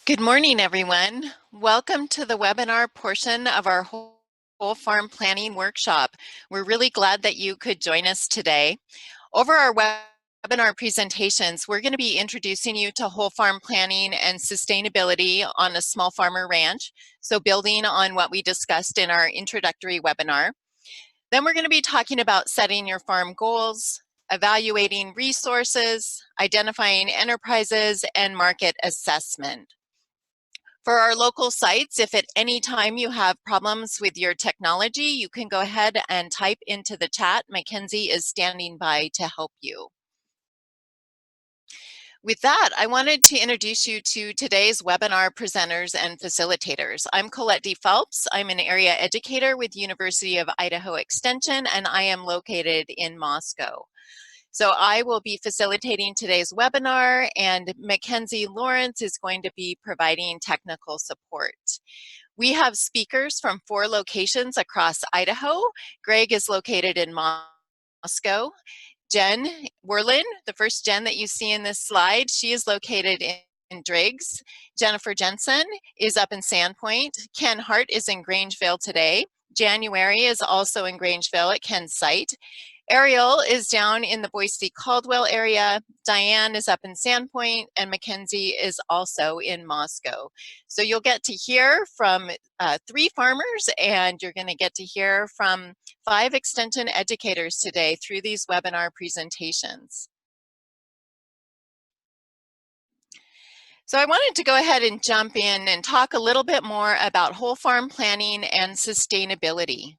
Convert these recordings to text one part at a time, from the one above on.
Good morning, everyone. Welcome to the webinar portion of our whole farm planning workshop. We're really glad that you could join us today. Over our webinar presentations, we're going to be introducing you to whole farm planning and sustainability on a small farmer ranch, so building on what we discussed in our introductory webinar. Then we're going to be talking about setting your farm goals, evaluating resources, identifying enterprises, and market assessment. For our local sites, if at any time you have problems with your technology, you can go ahead and type into the chat. Mackenzie is standing by to help you. With that, I wanted to introduce you to today's webinar presenters and facilitators. I'm Colette DePhelps. I'm an area educator with University of Idaho Extension, and I am located in Moscow. So I will be facilitating today's webinar, and Mackenzie Lawrence is going to be providing technical support. We have speakers from 4 locations across Idaho. Greg is located in Moscow. Jen Werlin, the first Jen that you see in this slide, she is located in Driggs. Jennifer Jensen is up in Sandpoint. Ken Hart is in Grangeville today. January is also in Grangeville at Ken's site. Ariel is down in the Boise-Caldwell area, Diane is up in Sandpoint, and Mackenzie is also in Moscow. So you'll get to hear from 3 farmers, and you're going to get to hear from 5 extension educators today through these webinar presentations. So I wanted to go ahead and jump in and talk a little bit more about whole farm planning and sustainability.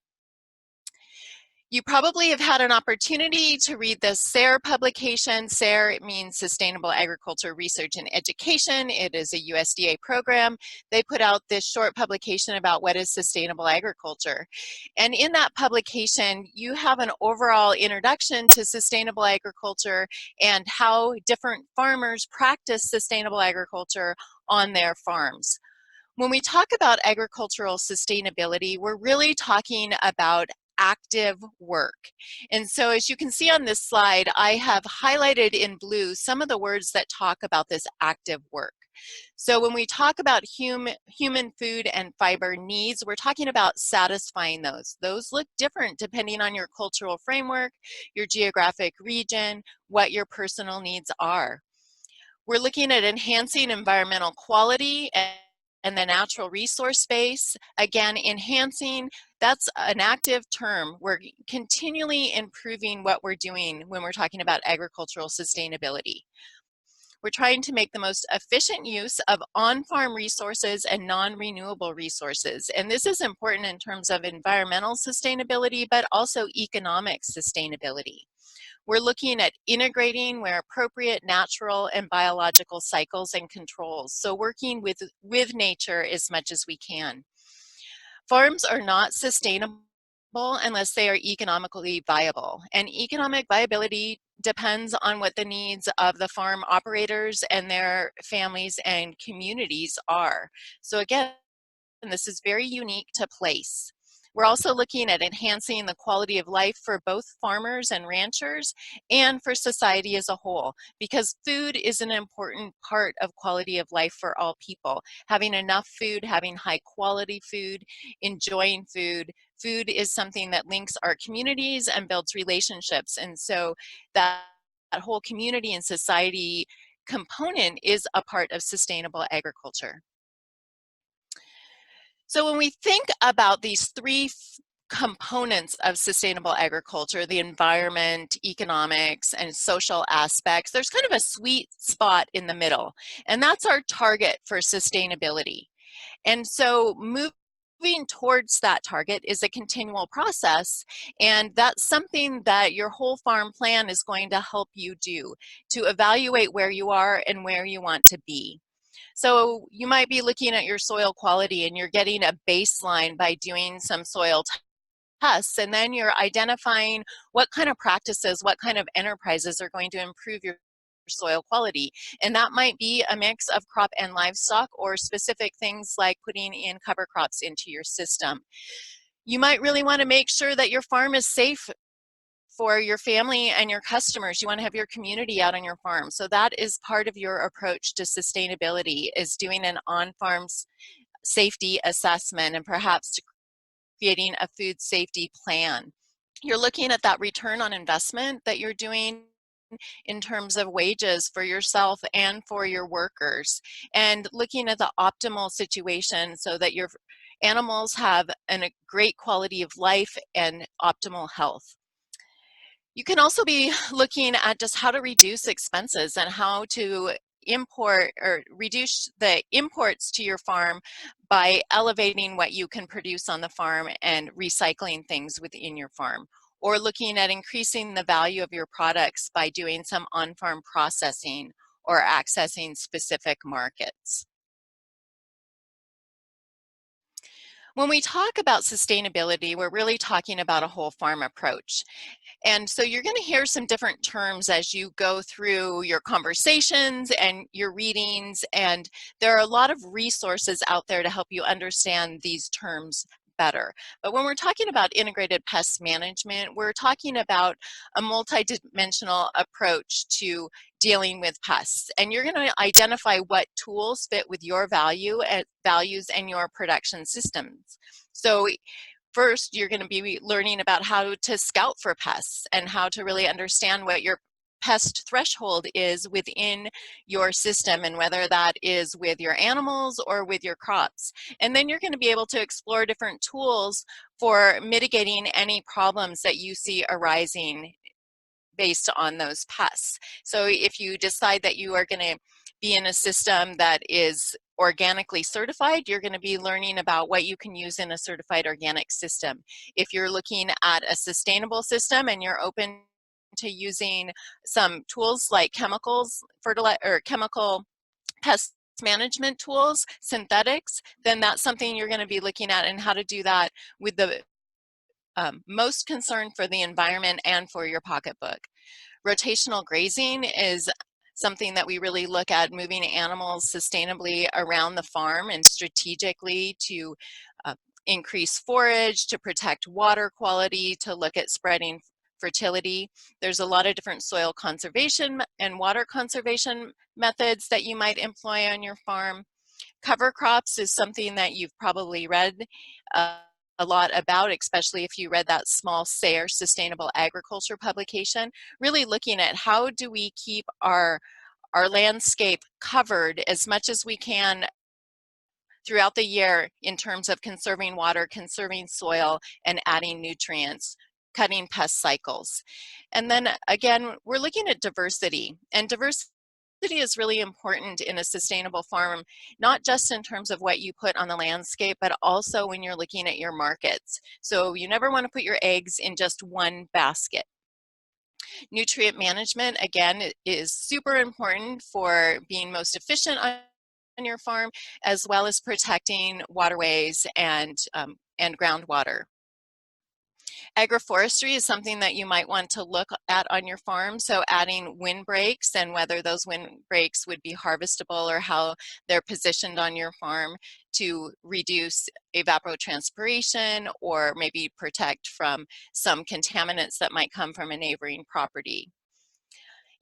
You probably have had an opportunity to read the SARE publication. SARE, it means Sustainable Agriculture Research and Education. It is a USDA program. They put out this short publication about what is sustainable agriculture. And in that publication, you have an overall introduction to sustainable agriculture and how different farmers practice sustainable agriculture on their farms. When we talk about agricultural sustainability, we're really talking about active work. And so as you can see on this slide, I have highlighted in blue some of the words that talk about this active work. So when we talk about human food and fiber needs, we're talking about satisfying those. Those look different depending on your cultural framework, your geographic region, what your personal needs are. We're looking at enhancing environmental quality and the natural resource space. Again, enhancing, that's an active term. We're continually improving what we're doing when we're talking about agricultural sustainability. We're trying to make the most efficient use of on-farm resources and non-renewable resources. And this is important in terms of environmental sustainability, but also economic sustainability. We're looking at integrating where appropriate natural and biological cycles and controls. So working with nature as much as we can. Farms are not sustainable unless they are economically viable. And economic viability depends on what the needs of the farm operators and their families and communities are. So again, this is very unique to place. We're also looking at enhancing the quality of life for both farmers and ranchers and for society as a whole, because food is an important part of quality of life for all people. Having enough food, having high quality food, enjoying food. Food is something that links our communities and builds relationships. And so that whole community and society component is a part of sustainable agriculture. So when we think about these 3 components of sustainable agriculture, the environment, economics, and social aspects, there's kind of a sweet spot in the middle, and that's our target for sustainability. And so moving towards that target is a continual process, and that's something that your whole farm plan is going to help you do, to evaluate where you are and where you want to be. So you might be looking at your soil quality and you're getting a baseline by doing some soil tests, and then you're identifying what kind of practices, what kind of enterprises are going to improve your soil quality. And that might be a mix of crop and livestock, or specific things like putting in cover crops into your system. You might really want to make sure that your farm is safe for your family and your customers. You want to have your community out on your farm. So that is part of your approach to sustainability, is doing an on-farm safety assessment and perhaps creating a food safety plan. You're looking at that return on investment that you're doing in terms of wages for yourself and for your workers, and looking at the optimal situation so that your animals have a great quality of life and optimal health. You can also be looking at just how to reduce expenses and how to import or reduce the imports to your farm by elevating what you can produce on the farm and recycling things within your farm, or looking at increasing the value of your products by doing some on-farm processing or accessing specific markets. When we talk about sustainability, we're really talking about a whole farm approach. And so you're going to hear some different terms as you go through your conversations and your readings, and there are a lot of resources out there to help you understand these terms better. But when we're talking about integrated pest management, we're talking about a multidimensional approach to dealing with pests. And you're going to identify what tools fit with your values and your production systems. So first, you're going to be learning about how to scout for pests and how to really understand what your pest threshold is within your system, and whether that is with your animals or with your crops. And then you're going to be able to explore different tools for mitigating any problems that you see arising based on those pests. So if you decide that you are going to be in a system that is organically certified, you're going to be learning about what you can use in a certified organic system. If you're looking at a sustainable system and you're open to using some tools like chemicals, chemical pest management tools, synthetics, then that's something you're going to be looking at, and how to do that with the most concern for the environment and for your pocketbook. Rotational grazing is something that we really look at, moving animals sustainably around the farm and strategically to increase forage, to protect water quality, to look at spreading fertility. There's a lot of different soil conservation and water conservation methods that you might employ on your farm. Cover crops is something that you've probably read a lot about, especially if you read that small SARE Sustainable Agriculture publication, really looking at how do we keep our landscape covered as much as we can throughout the year in terms of conserving water, conserving soil, and adding nutrients, cutting pest cycles. And then again, we're looking at diversity, and diversity is really important in a sustainable farm, not just in terms of what you put on the landscape, but also when you're looking at your markets. So you never want to put your eggs in just one basket. Nutrient management, again, is super important for being most efficient on your farm, as well as protecting waterways and groundwater. Agroforestry is something that you might want to look at on your farm. So adding windbreaks, and whether those windbreaks would be harvestable or how they're positioned on your farm to reduce evapotranspiration or maybe protect from some contaminants that might come from a neighboring property.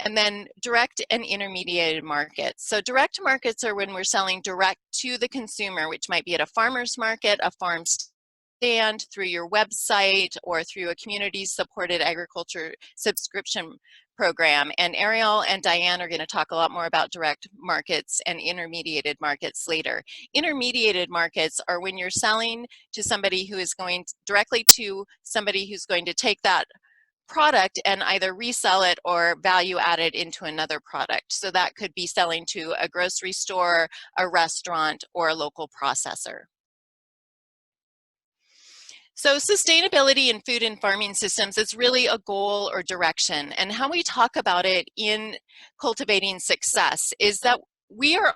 And then direct and intermediated markets. So direct markets are when we're selling direct to the consumer, which might be at a farmer's market, a farm stand, through your website, or through a community-supported agriculture subscription program. And Ariel and Diane are going to talk a lot more about direct markets and intermediated markets later. Intermediated markets are when you're selling to somebody who is going directly to somebody who's going to take that product and either resell it or value add it into another product. So that could be selling to a grocery store, a restaurant, or a local processor. So sustainability in food and farming systems is really a goal or direction. And how we talk about it in cultivating success is that we are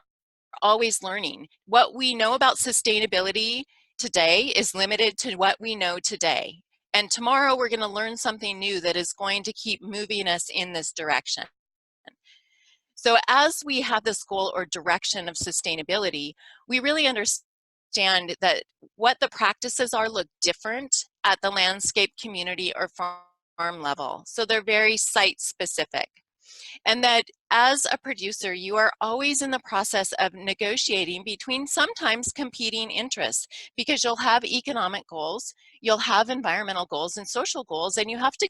always learning. What we know about sustainability today is limited to what we know today. And tomorrow we're going to learn something new that is going to keep moving us in this direction. So as we have this goal or direction of sustainability, we really understand that what the practices are look different at the landscape, community, or farm level. So they're very site specific. And that as a producer, you are always in the process of negotiating between sometimes competing interests, because you'll have economic goals, you'll have environmental goals and social goals, and you have to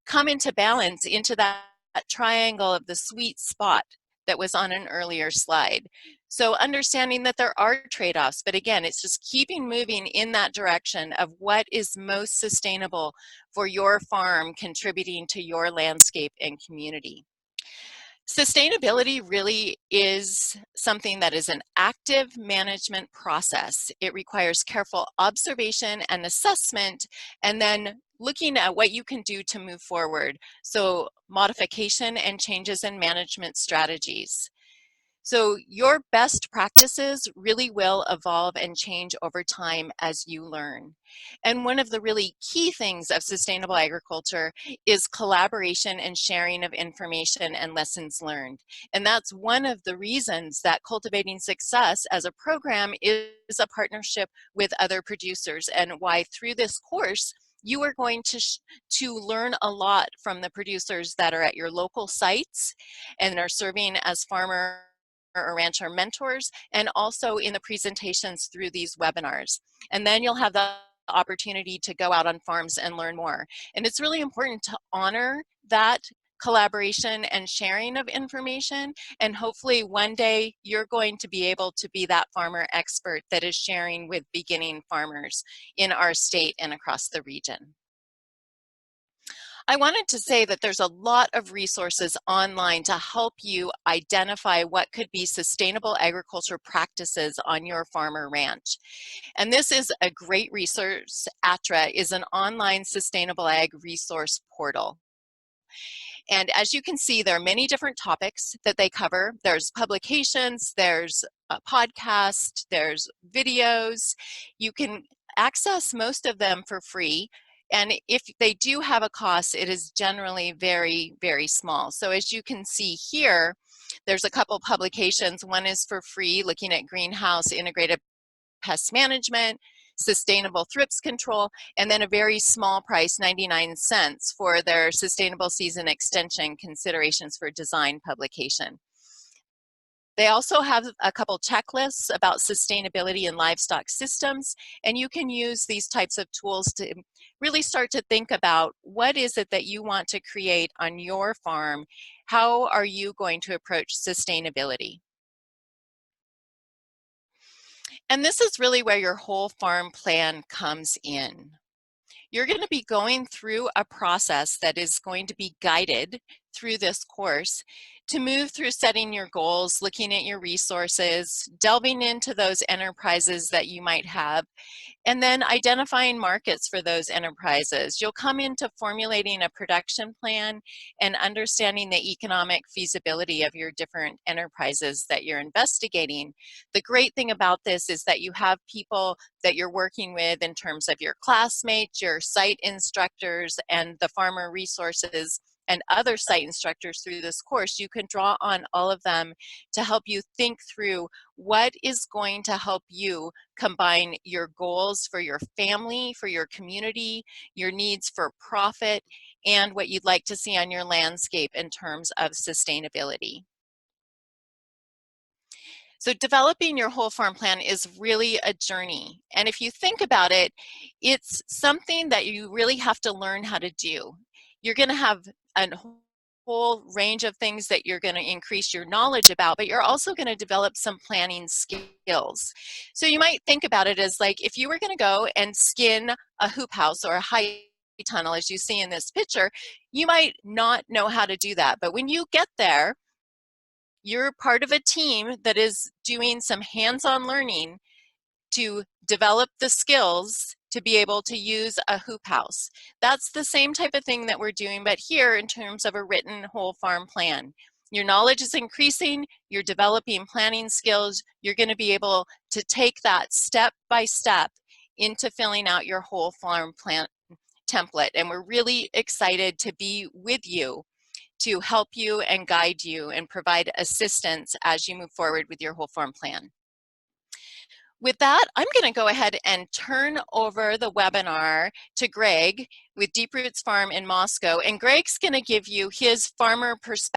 come into balance into that triangle of the sweet spot that was on an earlier slide. So understanding that there are trade-offs, but again, it's just keeping moving in that direction of what is most sustainable for your farm, contributing to your landscape and community. Sustainability really is something that is an active management process. It requires careful observation and assessment, and then looking at what you can do to move forward. So modification and changes in management strategies. So your best practices really will evolve and change over time as you learn. And one of the really key things of sustainable agriculture is collaboration and sharing of information and lessons learned. And that's one of the reasons that Cultivating Success as a program is a partnership with other producers, and why through this course, you are going to learn a lot from the producers that are at your local sites and are serving as farmer or rancher mentors, and also in the presentations through these webinars. And then you'll have the opportunity to go out on farms and learn more. And it's really important to honor that collaboration and sharing of information, and hopefully one day you're going to be able to be that farmer expert that is sharing with beginning farmers in our state and across the region. I wanted to say that there's a lot of resources online to help you identify what could be sustainable agriculture practices on your farm or ranch. And this is a great resource. ATRA is an online sustainable ag resource portal. And as you can see, there are many different topics that they cover. There's publications, there's a podcast, there's videos. You can access most of them for free. And if they do have a cost, it is generally very, very small. So as you can see here, there's a couple publications. One is for free, looking at greenhouse integrated pest management, sustainable thrips control, and then a very small price, 99 cents, for their sustainable season extension considerations for design publication. They also have a couple checklists about sustainability in livestock systems, and you can use these types of tools to really start to think about what is it that you want to create on your farm. How are you going to approach sustainability? And this is really where your whole farm plan comes in. You're going to be going through a process that is going to be guided through this course to move through setting your goals, looking at your resources, delving into those enterprises that you might have, and then identifying markets for those enterprises. You'll come into formulating a production plan and understanding the economic feasibility of your different enterprises that you're investigating. The great thing about this is that you have people that you're working with in terms of your classmates, your site instructors, and the farmer resources and other site instructors through this course. You can draw on all of them to help you think through what is going to help you combine your goals for your family, for your community, your needs for profit, and what you'd like to see on your landscape in terms of sustainability. So developing your whole farm plan is really a journey. And if you think about it, it's something that you really have to learn how to do. You're going to have a whole range of things that you're going to increase your knowledge about, but you're also going to develop some planning skills. So you might think about it as like if you were going to go and skin a hoop house or a high tunnel, as you see in this picture, you might not know how to do that. But when you get there, you're part of a team that is doing some hands-on learning to develop the skills to be able to use a hoop house. That's the same type of thing that we're doing, but here in terms of a written whole farm plan. Your knowledge is increasing, you're developing planning skills, you're going to be able to take that step by step into filling out your whole farm plan template. And we're really excited to be with you to help you and guide you and provide assistance as you move forward with your whole farm plan. With that, I'm going to go ahead and turn over the webinar to Greg with Deep Roots Farm in Moscow. And Greg's going to give you his farmer perspective